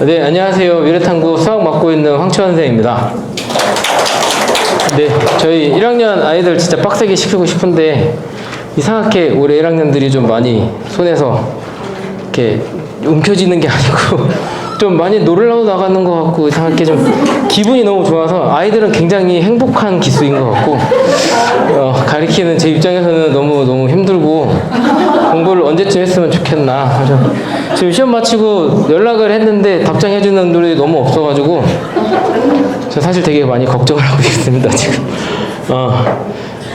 네, 안녕하세요. 미래탐구 수학 맡고 있는 황치원 선생입니다. 네, 저희 1학년 아이들 진짜 빡세게 시키고 싶은데 이상하게 올해 1학년들이 좀 많이 손에서 이렇게 움켜쥐는 게 아니고 좀 많이 놀러 나가는 것 같고 이상하게 좀 기분이 너무 좋아서 아이들은 굉장히 행복한 기수인 것 같고 가르치는 제 입장에서는 너무 힘들고 공부를 언제쯤 했으면 좋겠나. 지금 시험 마치고 연락을 했는데 답장해주는 분들이 너무 없어가지고 저 사실 되게 많이 걱정을 하고 있습니다 지금.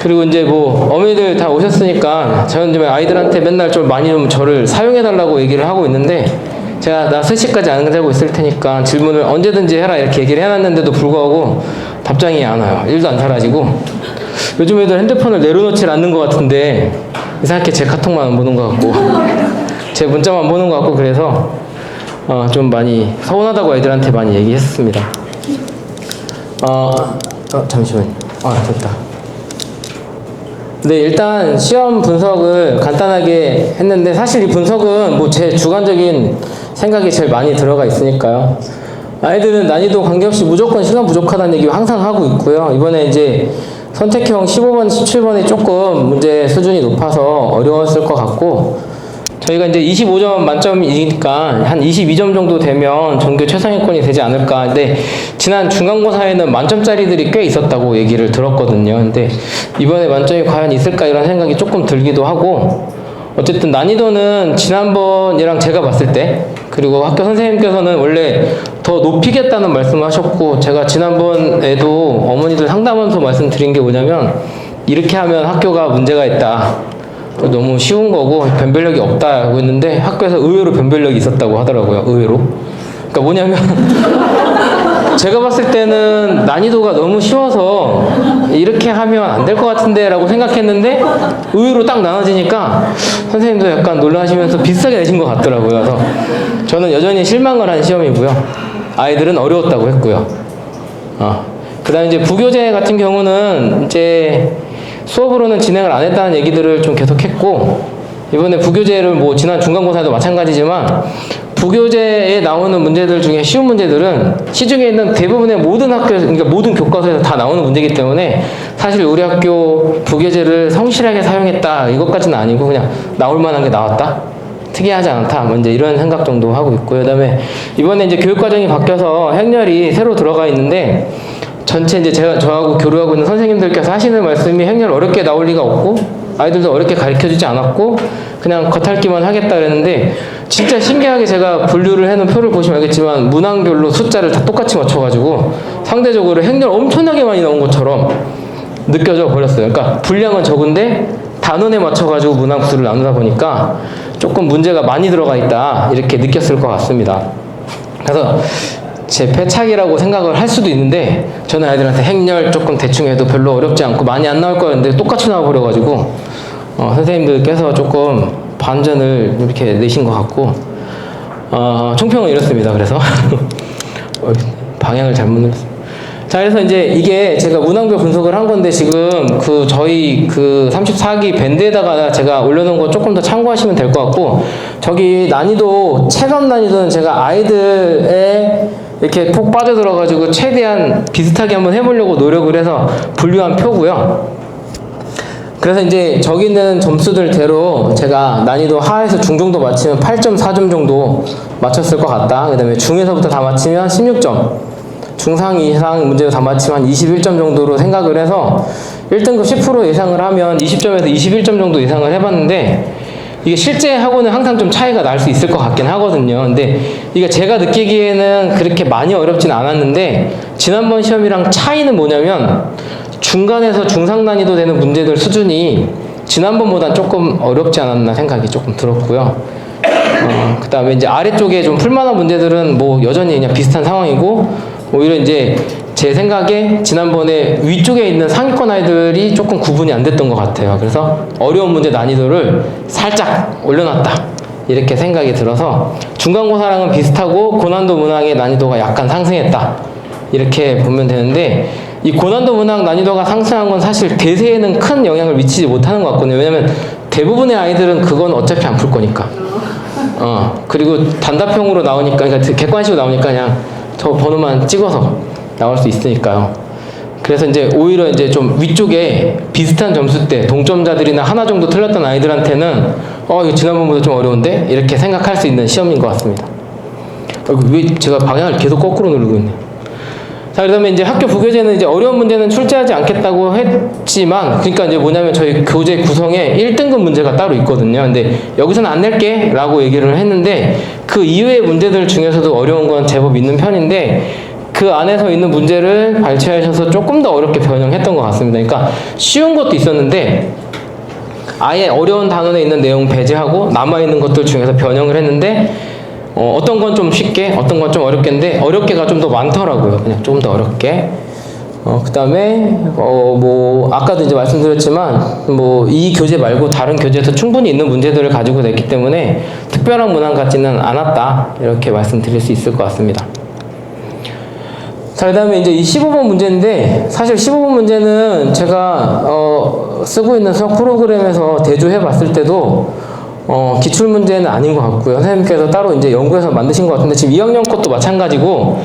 그리고 이제 뭐 어머니들 다 오셨으니까 저는 좀 아이들한테 맨날 좀 많이 좀 저를 사용해달라고 얘기를 하고 있는데 제가 나 3시까지 안 자고 있을 테니까 질문을 언제든지 해라 이렇게 얘기를 해놨는데도 불구하고 답장이 안 와요. 일도 안 사라지고 요즘 애들 핸드폰을 내려놓질 않는 것 같은데 이상하게 제 카톡만 안 보는 것 같고 제 문자만 보는 것 같고 그래서 좀 많이 서운하다고 애들한테 많이 얘기했습니다. 잠시만요. 됐다. 네, 일단 시험 분석을 간단하게 했는데 사실 이 분석은 뭐 제 주관적인 생각이 제일 많이 들어가 있으니까요. 아이들은 난이도 관계없이 무조건 시간 부족하다는 얘기 항상 하고 있고요. 이번에 이제 선택형 15번, 17번이 조금 문제 수준이 높아서 어려웠을 것 같고 저희가 이제 25점 만점이니까 한 22점 정도 되면 전교 최상위권이 되지 않을까. 근데 지난 중간고사에는 만점짜리들이 꽤 있었다고 얘기를 들었거든요. 근데 이번에 만점이 과연 있을까 이런 생각이 조금 들기도 하고 어쨌든 난이도는 지난번이랑 제가 봤을 때 그리고 학교 선생님께서는 원래 더 높이겠다는 말씀을 하셨고 제가 지난번에도 어머니들 상담하면서 말씀드린 게 뭐냐면 이렇게 하면 학교가 문제가 있다. 너무 쉬운 거고 변별력이 없다고 했는데 학교에서 의외로 변별력이 있었다고 하더라고요. 의외로. 그러니까 뭐냐면 제가 봤을 때는 난이도가 너무 쉬워서 이렇게 하면 안 될 것 같은데 라고 생각했는데 의외로 딱 나눠지니까 선생님도 약간 놀라시면서 비슷하게 내신 것 같더라고요. 그래서 저는 여전히 실망을 한 시험이고요. 아이들은 어려웠다고 했고요. 그 다음에 이제 부교재 같은 경우는 이제 수업으로는 진행을 안 했다는 얘기들을 좀 계속했고 이번에 부교재를 뭐 지난 중간고사에도 마찬가지지만 부교재에 나오는 문제들 중에 쉬운 문제들은 시중에 있는 대부분의 모든 학교 그러니까 모든 교과서에서 다 나오는 문제이기 때문에 사실 우리 학교 부교재를 성실하게 사용했다 이것까지는 아니고 그냥 나올 만한 게 나왔다 특이하지 않다 뭐 이제 이런 생각 정도 하고 있고요. 그다음에 이번에 이제 교육과정이 바뀌어서 행렬이 새로 들어가 있는데 전체 이제 저하고 교류하고 있는 선생님들께서 하시는 말씀이 행렬 어렵게 나올 리가 없고 아이들도 어렵게 가르쳐주지 않았고 그냥 겉핥기만 하겠다 그랬는데 진짜 신기하게 제가 분류를 해놓은 표를 보시면 알겠지만 문항별로 숫자를 다 똑같이 맞춰가지고 상대적으로 행렬 엄청나게 많이 나온 것처럼 느껴져 버렸어요. 그러니까 분량은 적은데 단원에 맞춰가지고 문항 수를 나누다 보니까 조금 문제가 많이 들어가 있다 이렇게 느꼈을 것 같습니다. 그래서 제 패착이라고 생각을 할 수도 있는데 저는 아이들한테 행렬 조금 대충 해도 별로 어렵지 않고 많이 안 나올 거였는데 똑같이 나와버려가지고 선생님들께서 조금 반전을 이렇게 내신 것 같고 총평은 이렇습니다. 그래서 방향을 잘못 눌렀습니다. 자, 그래서 이제 이게 제가 문항별 분석을 한 건데 지금 저희 34기 밴드에다가 제가 올려놓은 거 조금 더 참고하시면 될 것 같고 저기 난이도 체감 난이도는 제가 아이들의 이렇게 푹 빠져들어가지고 최대한 비슷하게 한번 해보려고 노력을 해서 분류한 표고요. 그래서 이제 저기 있는 점수들대로 제가 난이도 하에서 중 정도 맞히면 8.4점 정도 맞췄을 것 같다. 그 다음에 중에서부터 다 맞히면 16점. 중상 이상 문제도 다 맞히면 한 21점 정도로 생각을 해서 1등급 10% 예상을 하면 20점에서 21점 정도 예상을 해봤는데 이게 실제 하고는 항상 좀 차이가 날 수 있을 것 같긴 하거든요. 근데 이게 제가 느끼기에는 그렇게 많이 어렵진 않았는데 지난번 시험이랑 차이는 뭐냐면 중간에서 중상 난이도 되는 문제들 수준이 지난번보다 조금 어렵지 않았나 생각이 조금 들었고요. 그 다음에 이제 아래쪽에 좀 풀만한 문제들은 뭐 여전히 그냥 비슷한 상황이고 오히려 이제 제 생각에 지난번에 위쪽에 있는 상위권 아이들이 조금 구분이 안 됐던 것 같아요. 그래서 어려운 문제 난이도를 살짝 올려놨다 이렇게 생각이 들어서 중간고사랑은 비슷하고 고난도 문항의 난이도가 약간 상승했다 이렇게 보면 되는데 이 고난도 문항 난이도가 상승한 건 사실 대세에는 큰 영향을 미치지 못하는 것 같거든요. 왜냐면 대부분의 아이들은 그건 어차피 안 풀 거니까 그리고 단답형으로 나오니까, 그러니까 객관식으로 나오니까 그냥 저 번호만 찍어서 나올 수 있으니까요. 그래서 이제 오히려 이제 좀 위쪽에 비슷한 점수대 동점자들이나 하나 정도 틀렸던 아이들한테는 이거 지난번보다 좀 어려운데? 이렇게 생각할 수 있는 시험인 것 같습니다. 왜 제가 방향을 계속 거꾸로 누르고 있네요. 자, 그다음에 이제 학교 부교재는 이제 어려운 문제는 출제하지 않겠다고 했지만, 그러니까 이제 뭐냐면 저희 교재 구성에 1등급 문제가 따로 있거든요. 근데 여기서는 안 낼게 라고 얘기를 했는데, 그 이외의 문제들 중에서도 어려운 건 제법 있는 편인데, 그 안에서 있는 문제를 발췌하셔서 조금 더 어렵게 변형했던 것 같습니다. 그러니까 쉬운 것도 있었는데, 아예 어려운 단원에 있는 내용 배제하고 남아있는 것들 중에서 변형을 했는데, 어떤 건 좀 쉽게, 어떤 건 좀 어렵겠는데, 어렵게가 좀 더 많더라고요. 그냥 좀 더 어렵게. 그 다음에, 아까도 이제 말씀드렸지만, 이 교재 말고 다른 교재에서 충분히 있는 문제들을 가지고 냈기 때문에 특별한 문항 같지는 않았다. 이렇게 말씀드릴 수 있을 것 같습니다. 자, 그 다음에 이제 이 15번 문제인데, 사실 15번 문제는 제가, 쓰고 있는 수학 프로그램에서 대조해 봤을 때도, 기출문제는 아닌 것 같고요. 선생님께서 따로 이제 연구해서 만드신 것 같은데, 지금 2학년 것도 마찬가지고,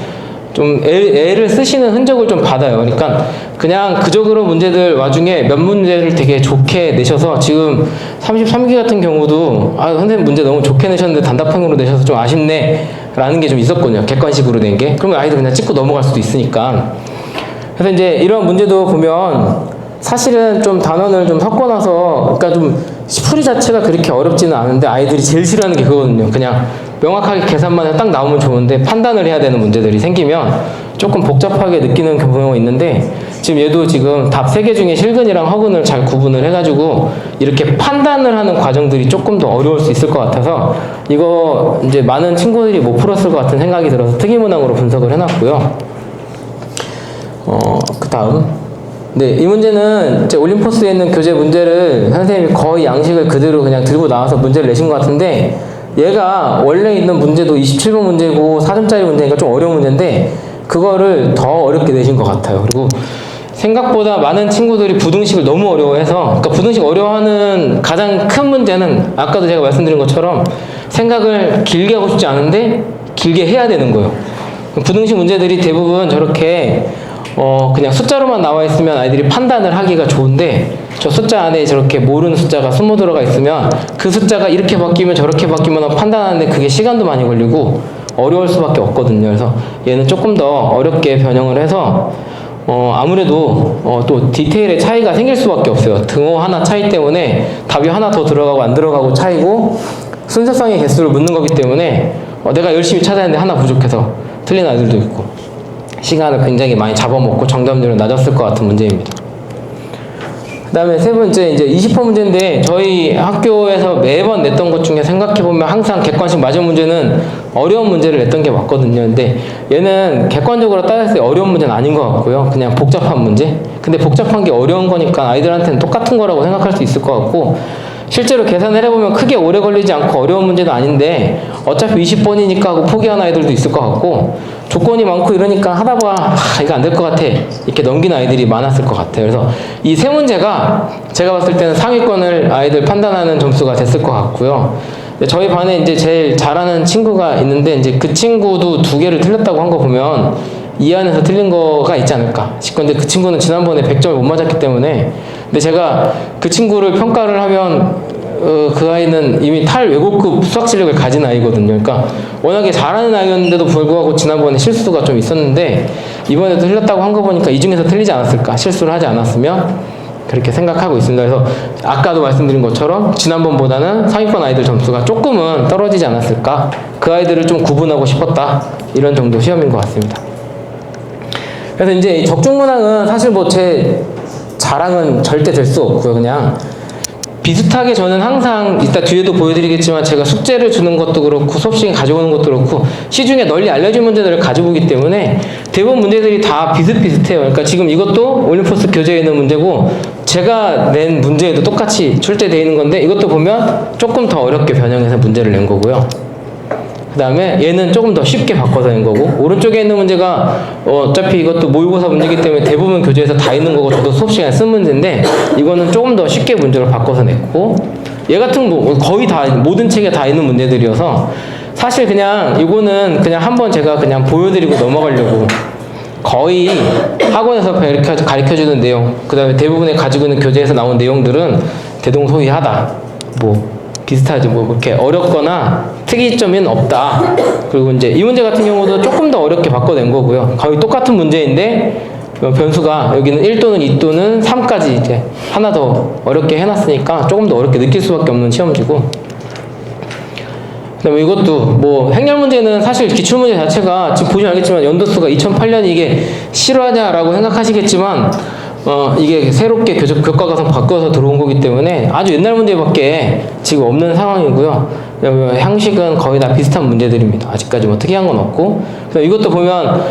좀 애를 쓰시는 흔적을 좀 받아요. 그러니까 그냥 그저그런 문제들 와중에 몇 문제를 되게 좋게 내셔서, 지금 33기 같은 경우도 선생님 문제 너무 좋게 내셨는데 단답형으로 내셔서 좀 아쉽네 라는 게 좀 있었거든요. 객관식으로 낸 게. 그러면 아이들 그냥 찍고 넘어갈 수도 있으니까. 그래서 이제 이런 문제도 보면 사실은 좀 단원을 좀 섞어놔서, 그러니까 좀 풀이 자체가 그렇게 어렵지는 않은데 아이들이 제일 싫어하는 게 그거거든요. 그냥 명확하게 계산만 해서 딱 나오면 좋은데 판단을 해야 되는 문제들이 생기면 조금 복잡하게 느끼는 경우가 있는데, 지금 얘도 지금 답 3개 중에 실근이랑 허근을 잘 구분을 해가지고 이렇게 판단을 하는 과정들이 조금 더 어려울 수 있을 것 같아서, 이거 이제 많은 친구들이 못 풀었을 것 같은 생각이 들어서 특이문항으로 분석을 해놨고요. 그 다음. 네, 이 문제는 이제 올림포스에 있는 교재 문제를 선생님이 거의 양식을 그대로 그냥 들고 나와서 문제를 내신 것 같은데, 얘가 원래 있는 문제도 27번 문제고 4점짜리 문제니까 좀 어려운 문제인데 그거를 더 어렵게 내신 것 같아요. 그리고 생각보다 많은 친구들이 부등식을 너무 어려워해서, 그러니까 부등식 어려워하는 가장 큰 문제는 아까도 제가 말씀드린 것처럼 생각을 길게 하고 싶지 않은데 길게 해야 되는 거예요. 부등식 문제들이 대부분 저렇게 그냥 숫자로만 나와 있으면 아이들이 판단을 하기가 좋은데, 저 숫자 안에 저렇게 모르는 숫자가 숨어 들어가 있으면 그 숫자가 이렇게 바뀌면 저렇게 바뀌면 판단하는데 그게 시간도 많이 걸리고 어려울 수밖에 없거든요. 그래서 얘는 조금 더 어렵게 변형을 해서 아무래도 또 디테일의 차이가 생길 수밖에 없어요. 등호 하나 차이 때문에 답이 하나 더 들어가고 안 들어가고 차이고, 순서상의 개수를 묻는 거기 때문에 내가 열심히 찾아냈는데 하나 부족해서 틀린 아이들도 있고, 시간을 굉장히 많이 잡아먹고 정답률은 낮았을 것 같은 문제입니다. 그 다음에 세 번째, 이제 20번 문제인데, 저희 학교에서 매번 냈던 것 중에 생각해보면 항상 객관식 맞은 문제는 어려운 문제를 냈던 게 맞거든요. 근데 얘는 객관적으로 따졌을 때 어려운 문제는 아닌 것 같고요. 그냥 복잡한 문제? 근데 복잡한 게 어려운 거니까 아이들한테는 똑같은 거라고 생각할 수 있을 것 같고, 실제로 계산을 해보면 크게 오래 걸리지 않고 어려운 문제도 아닌데 어차피 20번이니까 하고 포기하는 아이들도 있을 것 같고, 조건이 많고 이러니까 하다가 이거 안 될 것 같아 이렇게 넘기는 아이들이 많았을 것 같아요. 그래서 이 세 문제가 제가 봤을 때는 상위권을 아이들 판단하는 점수가 됐을 것 같고요. 저희 반에 이제 제일 잘하는 친구가 있는데, 이제 그 친구도 2개를 틀렸다고 한 거 보면 이 안에서 틀린 거가 있지 않을까 싶건데, 그 친구는 지난번에 100점을 못 맞았기 때문에. 근데 제가 그 친구를 평가를 하면 그 아이는 이미 탈외고급 수학 실력을 가진 아이거든요. 그러니까 워낙에 잘하는 아이였는데도 불구하고 지난번에 실수가 좀 있었는데, 이번에도 틀렸다고 한 거 보니까 이 중에서 틀리지 않았을까, 실수를 하지 않았으면, 그렇게 생각하고 있습니다. 그래서 아까도 말씀드린 것처럼 지난번보다는 상위권 아이들 점수가 조금은 떨어지지 않았을까, 그 아이들을 좀 구분하고 싶었다, 이런 정도 시험인 것 같습니다. 그래서 이제 적중문항은 사실 제 자랑은 절대 될 수 없고요. 그냥 비슷하게 저는 항상 이따 뒤에도 보여드리겠지만, 제가 숙제를 주는 것도 그렇고 수업 시간에 가져오는 것도 그렇고 시중에 널리 알려진 문제들을 가지고 오기 때문에 대부분 문제들이 다 비슷비슷해요. 그러니까 지금 이것도 올림포스 교재에 있는 문제고 제가 낸 문제에도 똑같이 출제되어 있는 건데, 이것도 보면 조금 더 어렵게 변형해서 문제를 낸 거고요. 그 다음에 얘는 조금 더 쉽게 바꿔서 낸 거고, 오른쪽에 있는 문제가 어차피 이것도 모의고사 문제이기 때문에 대부분 교재에서 다 있는 거고 저도 수업 시간에 쓴 문제인데, 이거는 조금 더 쉽게 문제를 바꿔서 냈고, 얘 같은 거 거의 다 모든 책에 다 있는 문제들이어서 사실 그냥 이거는 그냥 한번 제가 그냥 보여드리고 넘어가려고 거의 학원에서 가르쳐주는 내용, 그 다음에 대부분의 가지고 있는 교재에서 나온 내용들은 대동소이하다, 뭐 비슷하지, 뭐 그렇게 어렵거나 특이점은 없다. 그리고 이제 이 문제 같은 경우도 조금 더 어렵게 바꿔낸 거고요. 거의 똑같은 문제인데 변수가 여기는 1 또는 2 또는 3까지 이제 하나 더 어렵게 해놨으니까 조금 더 어렵게 느낄 수밖에 없는 시험지고, 그다음에 이것도 뭐 행렬 문제는 사실 기출문제 자체가 지금 보시면 알겠지만 연도수가 2008년 이게 실화냐라고 생각하시겠지만 이게 새롭게 교과 과정 바꿔서 들어온 거기 때문에 아주 옛날 문제밖에 지금 없는 상황이고요. 형식은 거의 다 비슷한 문제들입니다. 아직까지 뭐 특이한 건 없고. 그래서 이것도 보면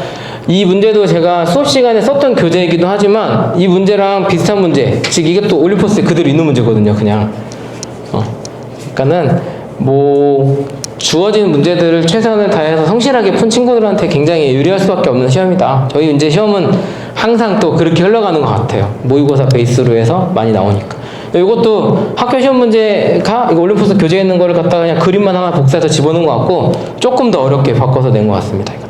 이 문제도 제가 수업 시간에 썼던 교재이기도 하지만 이 문제랑 비슷한 문제, 즉 이게 또 올림포스에 그대로 있는 문제거든요. 그냥 그러니까는 뭐 주어진 문제들을 최선을 다해서 성실하게 푼 친구들한테 굉장히 유리할 수밖에 없는 시험이다. 저희 이제 시험은 항상 또 그렇게 흘러가는 것 같아요. 모의고사 베이스로 해서 많이 나오니까. 이것도 학교 시험 문제가 이거 올림포스 교재에 있는 거를 갖다가 그냥 그림만 하나 복사해서 집어넣은 것 같고 조금 더 어렵게 바꿔서 낸 것 같습니다. 이것도.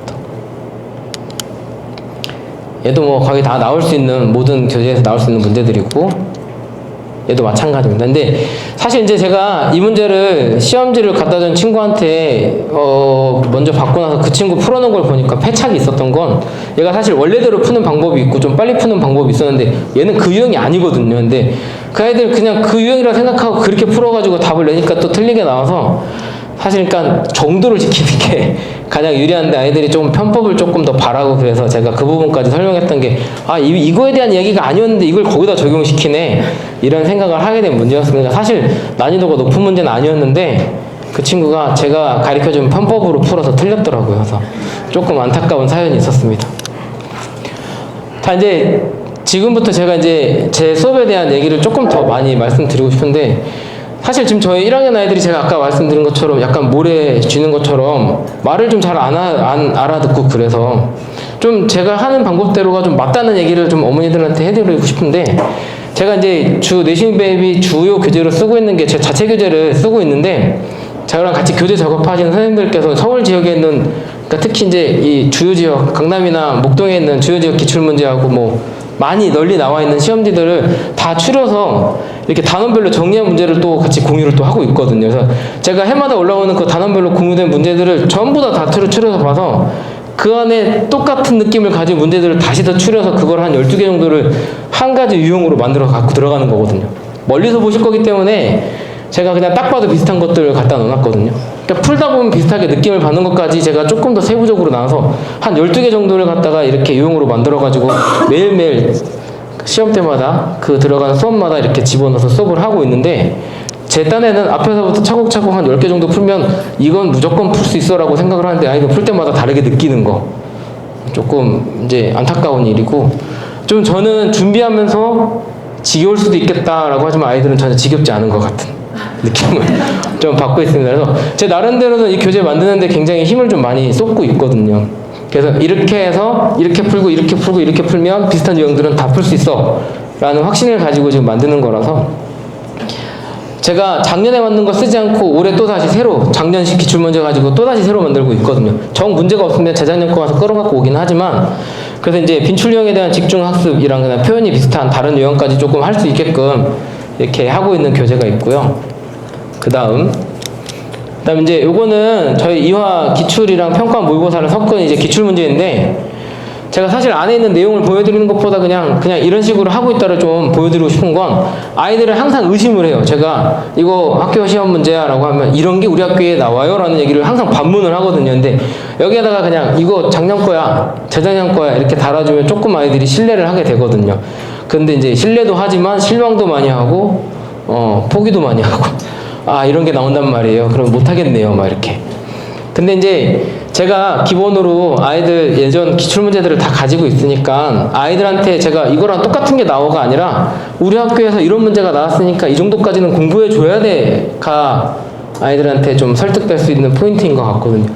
얘도 뭐 거의 다 나올 수 있는, 모든 교재에서 나올 수 있는 문제들이고, 얘도 마찬가지입니다. 근데 사실 이제 제가 이 문제를 시험지를 갖다 준 친구한테 먼저 받고 나서 그 친구 풀어놓은 걸 보니까 패착이 있었던 건, 얘가 사실 원래대로 푸는 방법이 있고 좀 빨리 푸는 방법이 있었는데 얘는 그 유형이 아니거든요. 근데 그 아이들 그냥 그 유형이라 생각하고 그렇게 풀어가지고 답을 내니까 또 틀리게 나와서, 사실 그러니까 정도를 지키는 게 가장 유리한데 아이들이 좀 편법을 조금 더 바라고, 그래서 제가 그 부분까지 설명했던 게 이거에 대한 얘기가 아니었는데 이걸 거기다 적용시키네, 이런 생각을 하게 된 문제였습니다. 사실 난이도가 높은 문제는 아니었는데 그 친구가 제가 가르쳐준 편법으로 풀어서 틀렸더라고요. 그래서 조금 안타까운 사연이 있었습니다. 자, 이제 지금부터 제가 이제 제 수업에 대한 얘기를 조금 더 많이 말씀드리고 싶은데, 사실 지금 저희 1학년 아이들이 제가 아까 말씀드린 것처럼 약간 모래 쥐는 것처럼 말을 좀 잘 안 알아듣고, 그래서 좀 제가 하는 방법대로가 좀 맞다는 얘기를 좀 어머니들한테 해드리고 싶은데, 제가 이제 내신 배비 주요 교재로 쓰고 있는 게 제 자체 교재를 쓰고 있는데, 저랑 같이 교재 작업하시는 선생님들께서 서울 지역에 있는, 그러니까 특히 이제 이 주요 지역, 강남이나 목동에 있는 주요 지역 기출문제하고 뭐 많이 널리 나와 있는 시험지들을 다 추려서 이렇게 단원별로 정리한 문제를 또 같이 공유를 또 하고 있거든요. 그래서 제가 해마다 올라오는 그 단원별로 공유된 문제들을 전부 다 추려서 봐서 그 안에 똑같은 느낌을 가진 문제들을 다시 더 추려서 그걸 한 12개 정도를 한 가지 유형으로 만들어 갖고 들어가는 거거든요. 멀리서 보실 거기 때문에 제가 그냥 딱 봐도 비슷한 것들을 갖다 넣어놨거든요. 그러니까 풀다 보면 비슷하게 느낌을 받는 것까지 제가 조금 더 세부적으로 나눠서 한 12개 정도를 갖다가 이렇게 유형으로 만들어가지고 매일매일 시험 때마다 그 들어간 수업마다 이렇게 집어넣어서 수업을 하고 있는데, 제 딴에는 앞에서부터 차곡차곡 한 10개 정도 풀면 이건 무조건 풀 수 있어 라고 생각을 하는데 아이들 풀 때마다 다르게 느끼는 거 조금 이제 안타까운 일이고, 좀 저는 준비하면서 지겨울 수도 있겠다라고 하지만 아이들은 전혀 지겹지 않은 것 같은 느낌을 좀 받고 있습니다. 그래서 제 나름대로는 이 교재 만드는데 굉장히 힘을 좀 많이 쏟고 있거든요. 그래서 이렇게 해서 이렇게 풀고 이렇게 풀고 이렇게 풀면 비슷한 유형들은 다 풀 수 있어 라는 확신을 가지고 지금 만드는 거라서, 제가 작년에 만든 거 쓰지 않고 올해 또다시 새로 작년식 기출문제 가지고 또다시 새로 만들고 있거든요. 정 문제가 없으면 재작년 거 가서 끌어갖고 오긴 하지만, 그래서 이제 빈출 유형에 대한 집중학습이랑 그냥 표현이 비슷한 다른 유형까지 조금 할 수 있게끔 이렇게 하고 있는 교재가 있고요. 그 다음 이제 요거는 저희 이화 기출이랑 평가 모의고사를 섞은 이제 기출 문제인데, 제가 사실 안에 있는 내용을 보여드리는 것보다 그냥 이런 식으로 하고 있다를 좀 보여드리고 싶은 건, 아이들을 항상 의심을 해요. 제가 이거 학교 시험 문제야 라고 하면 이런 게 우리 학교에 나와요 라는 얘기를 항상 반문을 하거든요. 근데 여기에다가 그냥 이거 작년 거야 재작년 거야 이렇게 달아주면 조금 아이들이 신뢰를 하게 되거든요. 근데 이제 신뢰도 하지만 실망도 많이 하고 포기도 많이 하고, 이런 게 나온단 말이에요. 그럼 못하겠네요 막 이렇게. 근데 이제 제가 기본으로 아이들 예전 기출문제들을 다 가지고 있으니까 아이들한테 제가 이거랑 똑같은 게 나오가 아니라 우리 학교에서 이런 문제가 나왔으니까 이 정도까지는 공부해 줘야 돼가 아이들한테 좀 설득될 수 있는 포인트인 것 같거든요.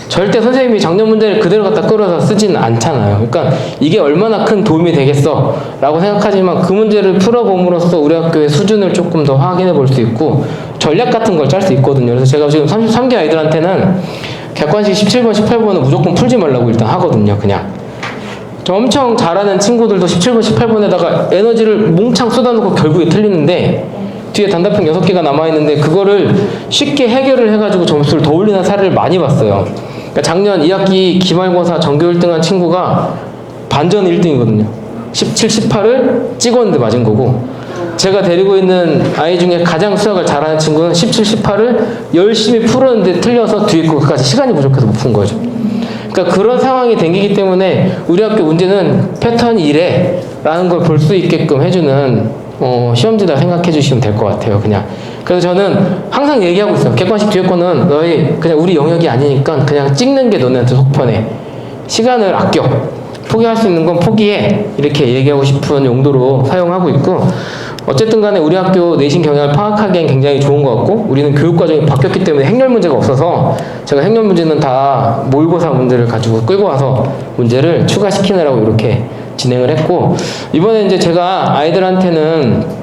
절대 선생님이 작년 문제를 그대로 갖다 끌어서 쓰진 않잖아요. 그러니까 이게 얼마나 큰 도움이 되겠어 라고 생각하지만 그 문제를 풀어봄으로써 우리 학교의 수준을 조금 더 확인해 볼 수 있고 전략 같은 걸 짤 수 있거든요. 그래서 제가 지금 33개 아이들한테는 객관식 17번, 18번은 무조건 풀지 말라고 일단 하거든요. 그냥 저 엄청 잘하는 친구들도 17번, 18번에다가 에너지를 몽창 쏟아놓고 결국에 틀리는데 뒤에 단답형 6개가 남아있는데 그거를 쉽게 해결을 해가지고 점수를 더 올리는 사례를 많이 봤어요. 그러니까 작년 2학기 기말고사 전교 1등한 친구가 반전 1등이거든요. 17, 18을 찍었는데 맞은 거고 제가 데리고 있는 아이 중에 가장 수학을 잘하는 친구는 17, 18을 열심히 풀었는데 틀려서 뒤에 거까지 시간이 부족해서 못 푼 거죠. 그러니까 그런 상황이 생기기 때문에 우리 학교 문제는 패턴이 이래 라는 걸 볼 수 있게끔 해주는 시험지다 생각해 주시면 될 것 같아요. 그냥 그래서 저는 항상 얘기하고 있어요. 객관식 뒤에 거는 너희 그냥 우리 영역이 아니니까 그냥 찍는 게 너네한테 속편해. 시간을 아껴. 포기할 수 있는 건 포기해. 이렇게 얘기하고 싶은 용도로 사용하고 있고 어쨌든 간에 우리 학교 내신 경향을 파악하기엔 굉장히 좋은 것 같고 우리는 교육과정이 바뀌었기 때문에 행렬 문제가 없어서 제가 행렬 문제는 다 모의고사 문제를 가지고 끌고 와서 문제를 추가시키느라고 이렇게 진행을 했고 이번에 이제 제가 아이들한테는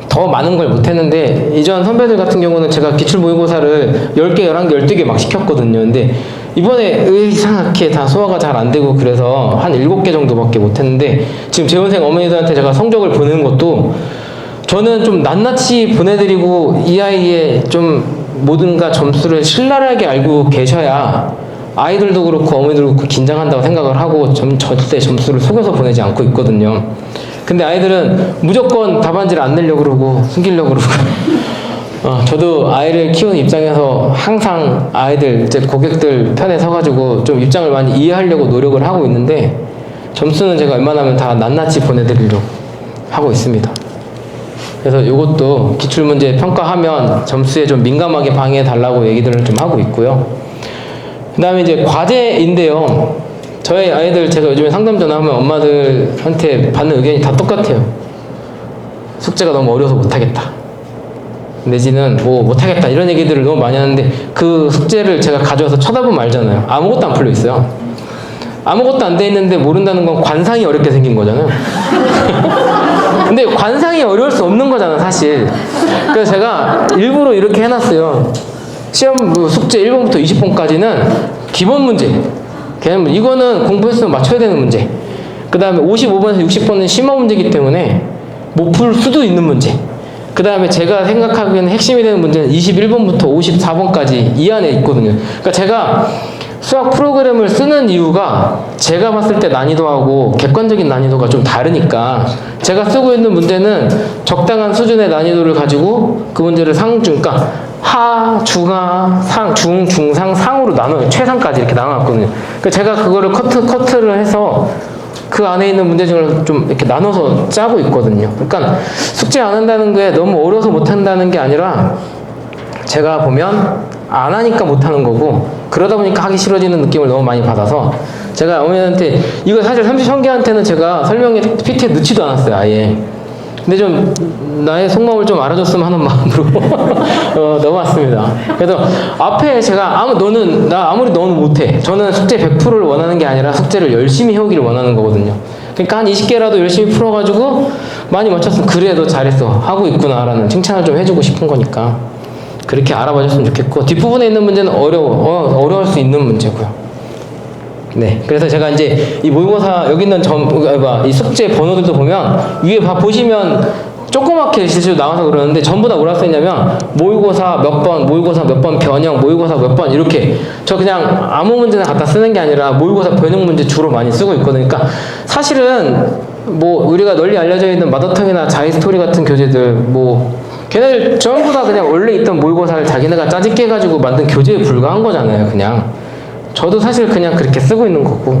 더 많은 걸 못했는데 이전 선배들 같은 경우는 제가 기출 모의고사를 10개, 11개, 12개 막 시켰거든요. 근데 이번에 이상하게 다 소화가 잘 안 되고 그래서 한 7개 정도밖에 못했는데 지금 재원생 어머니들한테 제가 성적을 보내는 것도 저는 좀 낱낱이 보내드리고 이 아이의 좀 모든가 점수를 신랄하게 알고 계셔야 아이들도 그렇고 어머니들도 그렇고 긴장한다고 생각을 하고 절대 점수를 속여서 보내지 않고 있거든요. 근데 아이들은 무조건 답안지를 안 내려고 그러고 숨기려고 그러고 저도 아이를 키우는 입장에서 항상 아이들, 제 고객들 편에 서가지고 좀 입장을 많이 이해하려고 노력을 하고 있는데 점수는 제가 웬만하면 다 낱낱이 보내드리려고 하고 있습니다. 그래서 이것도 기출문제 평가하면 점수에 좀 민감하게 방해해달라고 얘기들을 좀 하고 있고요. 그 다음에 이제 과제인데요. 저희 아이들 제가 요즘에 상담 전화하면 엄마들한테 받는 의견이 다 똑같아요. 숙제가 너무 어려워서 못하겠다. 내지는 뭐 못하겠다 이런 얘기들을 너무 많이 하는데 그 숙제를 제가 가져와서 쳐다보면 알잖아요. 아무것도 안 풀려 있어요. 아무것도 안 돼 있는데 모른다는 건 관상이 어렵게 생긴 거잖아요. 근데 관상이 어려울 수 없는 거잖아 사실. 그래서 제가 일부러 이렇게 해놨어요. 시험 숙제 1번부터 20번까지는 기본 문제. 그냥 이거는 공부했으면 맞춰야 되는 문제. 그 다음에 55번에서 60번은 심화 문제이기 때문에 못 풀 수도 있는 문제. 그 다음에 제가 생각하기에는 핵심이 되는 문제는 21번부터 54번까지 이 안에 있거든요. 그러니까 제가 수학 프로그램을 쓰는 이유가 제가 봤을 때 난이도하고 객관적인 난이도가 좀 다르니까 제가 쓰고 있는 문제는 적당한 수준의 난이도를 가지고 그 문제를 그러니까 하, 중하, 상, 중, 중상, 상으로 나눠요. 최상까지 이렇게 나눠놨거든요. 그러니까 제가 그거를 커트를 해서 그 안에 있는 문제점을 좀 이렇게 나눠서 짜고 있거든요. 그러니까 숙제 안 한다는 게 너무 어려워서 못 한다는 게 아니라 제가 보면 안 하니까 못 하는 거고 그러다 보니까 하기 싫어지는 느낌을 너무 많이 받아서 제가 어머니한테 이거 사실 33개한테는 제가 설명에 PT에 넣지도 않았어요. 아예. 근데 좀 나의 속마음을 좀 알아줬으면 하는 마음으로 넣어봤습니다. 그래서 앞에 제가 아무리 너는 못해. 저는 숙제 100%를 원하는 게 아니라 숙제를 열심히 해오기를 원하는 거거든요. 그러니까 한 20개라도 열심히 풀어가지고 많이 맞췄으면 그래 너 잘했어 하고 있구나라는 칭찬을 좀 해주고 싶은 거니까 그렇게 알아봐줬으면 좋겠고 뒷부분에 있는 문제는 어려울 수 있는 문제고요. 네, 그래서 제가 이제 이 모의고사 여기 있는 이 숙제 번호들도 보면 위에 보시면 조그맣게 실수로 나와서 그러는데 전부 다 뭐라 써있냐면 모의고사 몇 번, 모의고사 몇 번 변형, 모의고사 몇 번 이렇게 저 그냥 아무 문제나 갖다 쓰는 게 아니라 모의고사 변형 문제 주로 많이 쓰고 있거든요. 그러니까 사실은 뭐 우리가 널리 알려져 있는 마더텅이나 자이스토리 같은 교재들 뭐 걔네들 전부 다 그냥 원래 있던 모의고사를 자기네가 짜집게 해가지고 만든 교재에 불과한 거잖아요. 그냥 저도 사실 그냥 그렇게 쓰고 있는 거고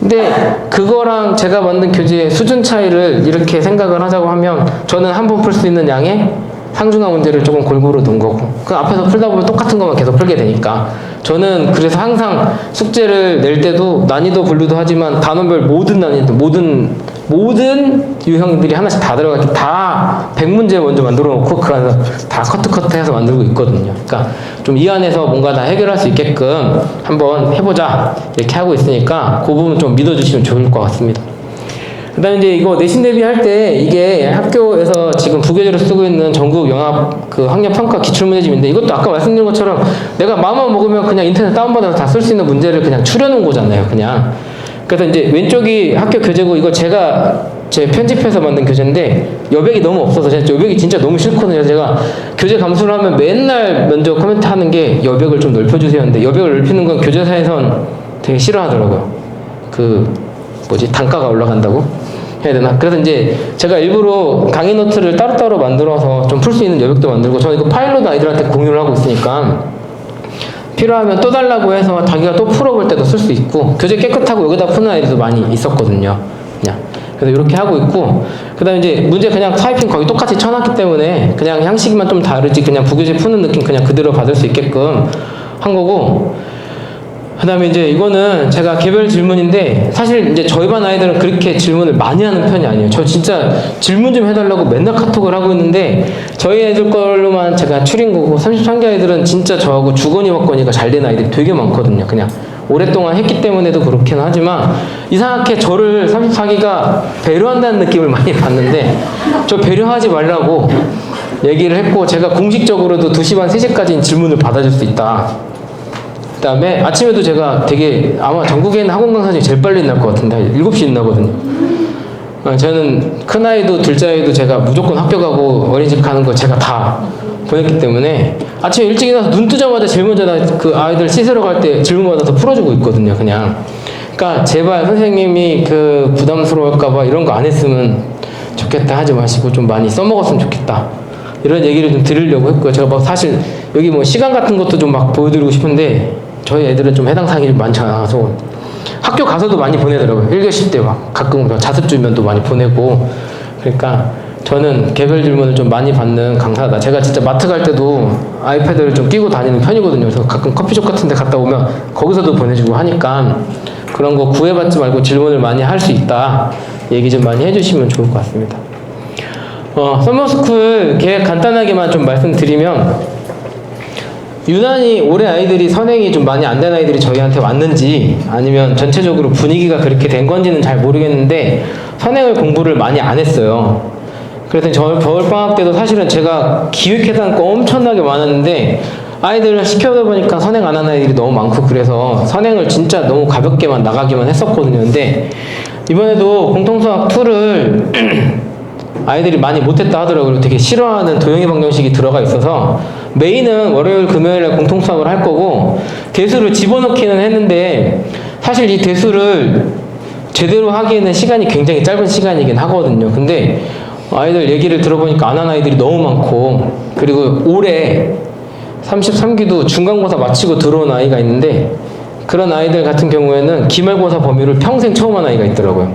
근데 그거랑 제가 만든 교재의 수준 차이를 이렇게 생각을 하자고 하면 저는 한 번 풀 수 있는 양의 상중하 문제를 조금 골고루 넣은 거고 그 앞에서 풀다 보면 똑같은 것만 계속 풀게 되니까 저는 그래서 항상 숙제를 낼 때도 난이도 분류도 하지만 단원별 모든 난이도 모든 모든 유형들이 하나씩 다 들어가 있고 다 100문제 먼저 만들어 놓고 그 안에서 다 커트해서 만들고 있거든요. 그러니까 좀 이 안에서 뭔가 다 해결할 수 있게끔 한번 해보자 이렇게 하고 있으니까 그 부분 좀 믿어주시면 좋을 것 같습니다. 그 다음에 이제 이거 내신 대비할 때 이게 학교에서 지금 부교재로 쓰고 있는 전국 영합 그 학력평가 기출문제집인데 이것도 아까 말씀드린 것처럼 내가 마음만 먹으면 그냥 인터넷 다운받아서 다 쓸 수 있는 문제를 그냥 추려놓은 거잖아요, 그냥. 그래서 이제 왼쪽이 학교 교재고 이거 제가 제 편집해서 만든 교재인데 여백이 너무 없어서 제가 여백이 진짜 너무 싫거든요. 제가 교재 감수를 하면 맨날 먼저 코멘트 하는 게 여백을 좀 넓혀주세요 하는데 여백을 넓히는 건 교재사에선 되게 싫어하더라고요. 그 뭐지 단가가 올라간다고 해야 되나? 그래서 이제 제가 일부러 강의 노트를 따로따로 만들어서 좀 풀 수 있는 여백도 만들고 저는 이거 파일로도 아이들한테 공유를 하고 있으니까 필요하면 또 달라고 해서 자기가 또 풀어볼 때도 쓸 수 있고 교재 깨끗하고 여기다 푸는 아이들도 많이 있었거든요. 그냥 그래서 이렇게 하고 있고 그 다음에 이제 문제 그냥 타이핑 거의 똑같이 쳐놨기 때문에 그냥 형식만 좀 다르지 그냥 부교재 푸는 느낌 그냥 그대로 받을 수 있게끔 한 거고 그 다음에 이제 이거는 제가 개별 질문인데 사실 이제 저희 반 아이들은 그렇게 질문을 많이 하는 편이 아니에요. 저 진짜 질문 좀 해달라고 맨날 카톡을 하고 있는데 저희 애들 걸로만 제가 추린 거고 33개 아이들은 진짜 저하고 주거니 받거니가 잘 된 아이들이 되게 많거든요. 그냥 오랫동안 했기 때문에도 그렇긴 하지만 이상하게 저를 34기가 배려한다는 느낌을 많이 받는데 저 배려하지 말라고 얘기를 했고 제가 공식적으로도 2시 반 3시까지는 질문을 받아줄 수 있다. 그 다음에 아침에도 제가 되게 아마 전국에 있는 학원 강사 중에 제일 빨리 날 것 같은데 7시에 나거든요. 저는 큰아이도 둘째아이도 제가 무조건 학교 가고 어린이집 가는 거 제가 다 보냈기 때문에 아침에 일찍 일어나서 눈 뜨자마자 제일 먼저 그 아이들 씻으러 갈 때 질문 받아서 풀어주고 있거든요. 그냥 그러니까 제발 선생님이 그 부담스러울까봐 이런 거 안 했으면 좋겠다 하지 마시고 좀 많이 써먹었으면 좋겠다 이런 얘기를 좀 드리려고 했고요. 제가 막 사실 여기 뭐 시간 같은 것도 좀 막 보여드리고 싶은데 저희 애들은 좀 해당 사항이 많지 않아서 학교 가서도 많이 보내더라고요. 1교시 때 막 가끔 자습 주면도 많이 보내고 그러니까 저는 개별 질문을 좀 많이 받는 강사다. 제가 진짜 마트 갈 때도 아이패드를 좀 끼고 다니는 편이거든요. 그래서 가끔 커피숍 같은 데 갔다 오면 거기서도 보내주고 하니까 그런 거 구애받지 말고 질문을 많이 할 수 있다 얘기 좀 많이 해주시면 좋을 것 같습니다. 서머스쿨 계획 간단하게만 좀 말씀드리면 유난히 올해 아이들이 선행이 좀 많이 안 된 아이들이 저희한테 왔는지 아니면 전체적으로 분위기가 그렇게 된 건지는 잘 모르겠는데 선행을 공부를 많이 안 했어요. 그래서 겨울방학 때도 사실은 제가 기획해둔 거 엄청나게 많았는데 아이들을 시켜다 보니까 선행 안 하는 아이들이 너무 많고 그래서 선행을 진짜 너무 가볍게만 나가기만 했었거든요. 근데 이번에도 공통수학 2를 아이들이 많이 못했다 하더라고요. 되게 싫어하는 도형이 방정식이 들어가 있어서 메인은 월요일 금요일에 공통수학을 할 거고 대수를 집어넣기는 했는데 사실 이 대수를 제대로 하기에는 시간이 굉장히 짧은 시간이긴 하거든요. 근데 아이들 얘기를 들어보니까 안 한 아이들이 너무 많고 그리고 올해 33기도 중간고사 마치고 들어온 아이가 있는데 그런 아이들 같은 경우에는 기말고사 범위를 평생 처음 한 아이가 있더라고요.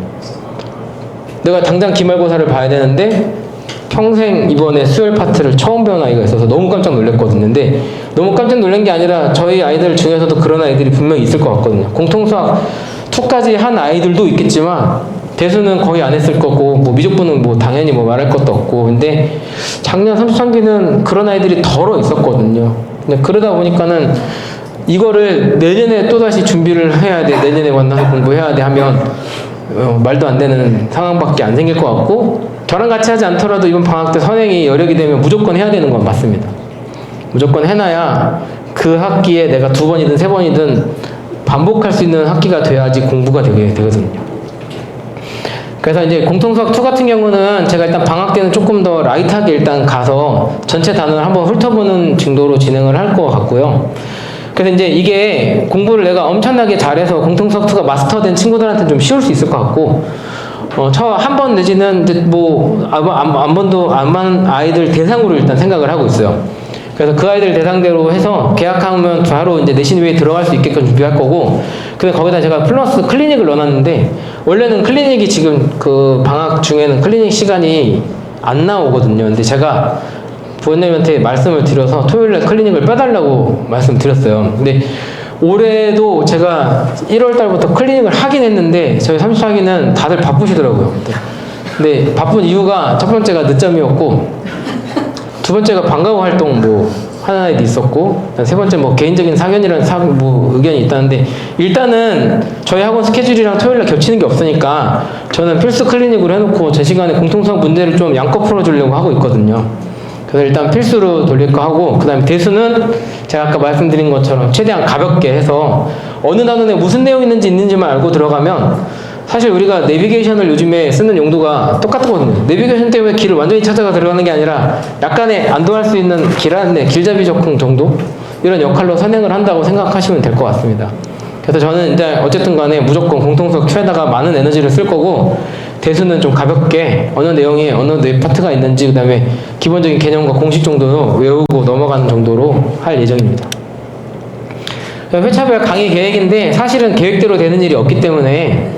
내가 당장 기말고사를 봐야 되는데 평생 이번에 수열 파트를 처음 배운 아이가 있어서 너무 깜짝 놀랐거든요. 근데 너무 깜짝 놀란 게 아니라 저희 아이들 중에서도 그런 아이들이 분명히 있을 것 같거든요. 공통수학 2까지 한 아이들도 있겠지만 대수는 거의 안 했을 거고 뭐 미적분은 뭐 당연히 뭐 말할 것도 없고 근데 작년 33기는 그런 아이들이 덜어 있었거든요. 근데 그러다 보니까는 이거를 내년에 또다시 준비를 해야 돼 내년에 만나서 공부해야 돼 하면 말도 안 되는 상황밖에 안 생길 것 같고 저랑 같이 하지 않더라도 이번 방학 때 선행이 여력이 되면 무조건 해야 되는 건 맞습니다. 무조건 해놔야 그 학기에 내가 2번이든 3번이든 반복할 수 있는 학기가 돼야지 공부가 되거든요. 그래서 이제 공통수학 2 같은 경우는 제가 일단 방학 때는 조금 더 라이트하게 일단 가서 전체 단원을 한번 훑어보는 정도로 진행을 할 것 같고요. 그래서 이제 이게 공부를 내가 엄청나게 잘해서 공통수학 2가 마스터된 친구들한테는 좀 쉬울 수 있을 것 같고 한 번 내지는 이제 뭐 한 번도 안 한 아이들 대상으로 일단 생각을 하고 있어요. 그래서 그 아이들 대상대로 해서 계약하면 바로 이제 내신 외에 들어갈 수 있게끔 준비할 거고 근데 거기다 제가 플러스 클리닉을 넣어놨는데 원래는 클리닉이 지금 그 방학 중에는 클리닉 시간이 안 나오거든요. 근데 제가 부모님한테 말씀을 드려서 토요일날 클리닉을 빼달라고 말씀드렸어요. 근데 올해도 제가 1월 달부터 클리닉을 하긴 했는데 저희 34기는 다들 바쁘시더라고요. 근데 바쁜 이유가 첫 번째가 늦잠이었고 두 번째가 방과후 활동 뭐 하는 아이도 있었고 세 번째 뭐 개인적인 사견이라는 뭐 의견이 있다는데 일단은 저희 학원 스케줄이랑 토요일날 겹치는 게 없으니까 저는 필수 클리닉으로 해놓고 제 시간에 공통성 문제를 좀 양껏 풀어주려고 하고 있거든요. 그래서 일단 필수로 돌릴 거 하고 그 다음에 대수는 제가 아까 말씀드린 것처럼 최대한 가볍게 해서 어느 단원에 무슨 내용이 있는지만 알고 들어가면 사실 우리가 내비게이션을 요즘에 쓰는 용도가 똑같거든요. 내비게이션 때문에 길을 완전히 찾아가 들어가는 게 아니라 약간의 안도할 수 있는 길 안에 길잡이 적응 정도? 이런 역할로 선행을 한다고 생각하시면 될 것 같습니다. 그래서 저는 이제 어쨌든 간에 무조건 공통석 Q에다가 많은 에너지를 쓸 거고 대수는 좀 가볍게 어느 내용에 어느 뇌 파트가 있는지 그 다음에 기본적인 개념과 공식 정도로 외우고 넘어가는 정도로 할 예정입니다. 회차별 강의 계획인데 사실은 계획대로 되는 일이 없기 때문에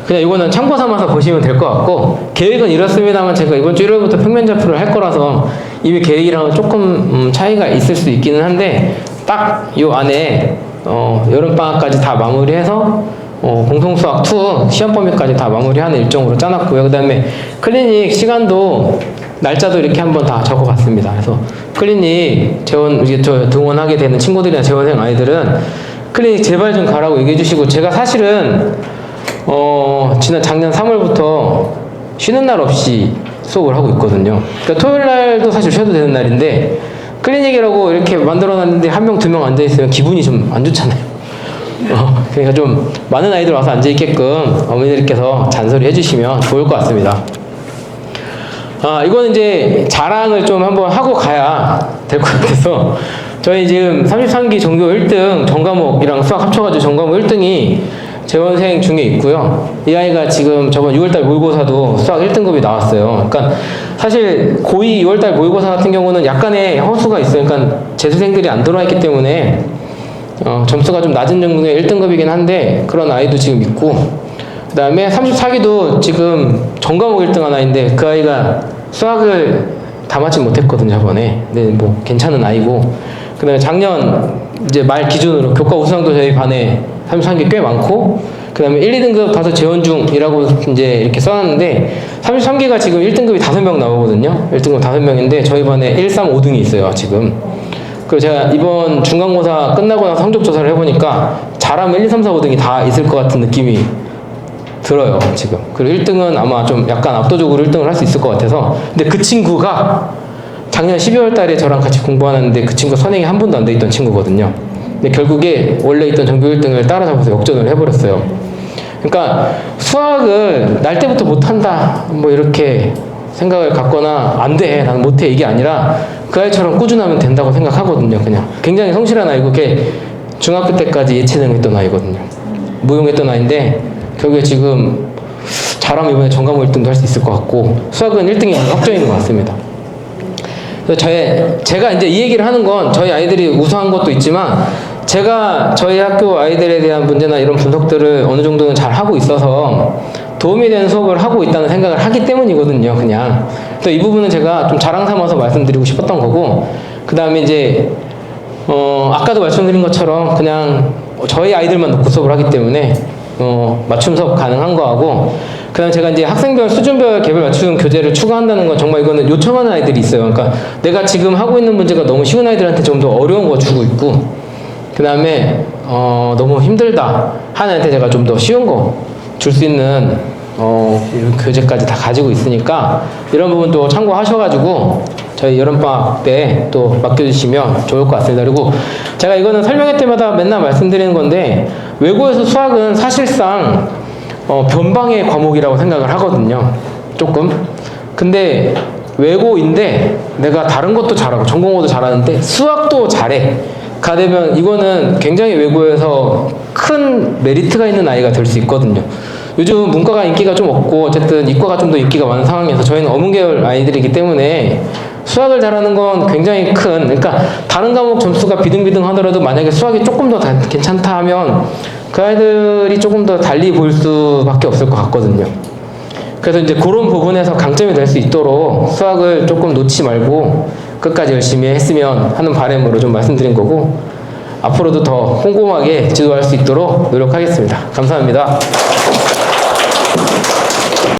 그냥 이거는 참고 삼아서 보시면 될 것 같고 계획은 이렇습니다만 제가 이번 주 1월부터 평면 좌표를 할 거라서 이미 계획이랑은 조금 차이가 있을 수 있기는 한데 딱 이 안에 여름방학까지 다 마무리해서 공통수학 2 시험 범위까지 다 마무리하는 일정으로 짜놨고요. 그 다음에 클리닉 시간도 날짜도 이렇게 한번 다 적어봤습니다. 그래서 클리닉 재원 이게 저 등원하게 되는 친구들이나 재원생 아이들은 클리닉 제발 좀 가라고 얘기해 주시고 제가 사실은 지난 작년 3월부터 쉬는 날 없이 수업을 하고 있거든요. 그러니까 토요일 날도 사실 쉬어도 되는 날인데 클리닉이라고 이렇게 만들어놨는데 한 명, 두 명 앉아있으면 기분이 좀 안 좋잖아요. 그러니까 좀 많은 아이들 와서 앉아있게끔 어머니들께서 잔소리 해주시면 좋을 것 같습니다. 이거는 이제 자랑을 좀 한번 하고 가야 될 것 같아서 저희 지금 33기 전교 1등 전과목이랑 수학 합쳐가지고 전과목 1등이 재원생 중에 있고요. 이 아이가 지금 저번 6월달 모의고사도 수학 1등급이 나왔어요. 그러니까 사실 고2 6월달 모의고사 같은 경우는 약간의 허수가 있어요. 그러니까 재수생들이 안 들어와 있기 때문에 점수가 좀 낮은 정도의 1등급이긴 한데 그런 아이도 지금 있고 그 다음에 34기도 지금 전과목 1등 하나인데 그 아이가 수학을 다 맞지 못했거든요 저번에. 근데 뭐 괜찮은 아이고 그 다음에 작년 이제 말 기준으로 교과 우수상도 저희 반에 33기 꽤 많고 그 다음에 1, 2등급 다소 재원 중이라고 이제 이렇게 써놨는데 33기가 지금 1등급이 5명 나오거든요. 1등급 5명인데 저희 반에 1, 3, 5등이 있어요 지금. 그리고 제가 이번 중간고사 끝나고 나서 성적 조사를 해보니까 잘하면 1, 2, 3, 4, 5등이 다 있을 것 같은 느낌이 들어요 지금. 그리고 1등은 아마 좀 약간 압도적으로 1등을 할 수 있을 것 같아서 근데 그 친구가 작년 12월 달에 저랑 같이 공부하는데 그 친구가 선행이 한 번도 안 돼 있던 친구거든요. 근데 결국에 원래 있던 전교 1등을 따라잡아서 역전을 해버렸어요. 그러니까 수학을 날 때부터 못한다 뭐 이렇게 생각을 갖거나 안 돼 나는 못해 이게 아니라 그 아이처럼 꾸준하면 된다고 생각하거든요. 그냥 굉장히 성실한 아이고 걔 중학교 때까지 예체능 했던 아이거든요. 무용했던 아이인데 결국에 지금 잘하면 이번에 전과목 1등도 할 수 있을 것 같고 수학은 1등이 확정인 것 같습니다. 제가 이제 이 얘기를 하는 건 저희 아이들이 우수한 것도 있지만 제가 저희 학교 아이들에 대한 문제나 이런 분석들을 어느 정도는 잘 하고 있어서 도움이 되는 수업을 하고 있다는 생각을 하기 때문이거든요. 그냥 또 이 부분은 제가 좀 자랑 삼아서 말씀드리고 싶었던 거고 그 다음에 이제 아까도 말씀드린 것처럼 그냥 저희 아이들만 놓고 수업을 하기 때문에 맞춤 수업 가능한 거하고 그 다음에 제가 이제 학생별 수준별 개별 맞춤 교재를 추가한다는 건 정말 이거는 요청하는 아이들이 있어요. 그러니까 내가 지금 하고 있는 문제가 너무 쉬운 아이들한테 좀 더 어려운 거 주고 있고 그 다음에 너무 힘들다 하는 애한테 제가 좀 더 쉬운 거 줄 수 있는 이런 교재까지 다 가지고 있으니까 이런 부분도 참고하셔가지고 저희 여름방학 때 또 맡겨주시면 좋을 것 같습니다. 그리고 제가 이거는 설명회 때마다 맨날 말씀드리는 건데 외고에서 수학은 사실상 변방의 과목이라고 생각을 하거든요. 조금. 근데 외고인데 내가 다른 것도 잘하고 전공어도 잘하는데 수학도 잘해. 가 되면 이거는 굉장히 외고에서 큰 메리트가 있는 아이가 될 수 있거든요. 요즘 문과가 인기가 좀 없고 어쨌든 이과가 좀 더 인기가 많은 상황에서 저희는 어문계열 아이들이기 때문에 수학을 잘하는 건 굉장히 큰 그러니까 다른 과목 점수가 비등비등 하더라도 만약에 수학이 조금 더 괜찮다 하면 그 아이들이 조금 더 달리 보일 수밖에 없을 것 같거든요. 그래서 이제 그런 부분에서 강점이 될 수 있도록 수학을 조금 놓지 말고 끝까지 열심히 했으면 하는 바람으로 좀 말씀드린 거고 앞으로도 더 꼼꼼하게 지도할 수 있도록 노력하겠습니다. 감사합니다.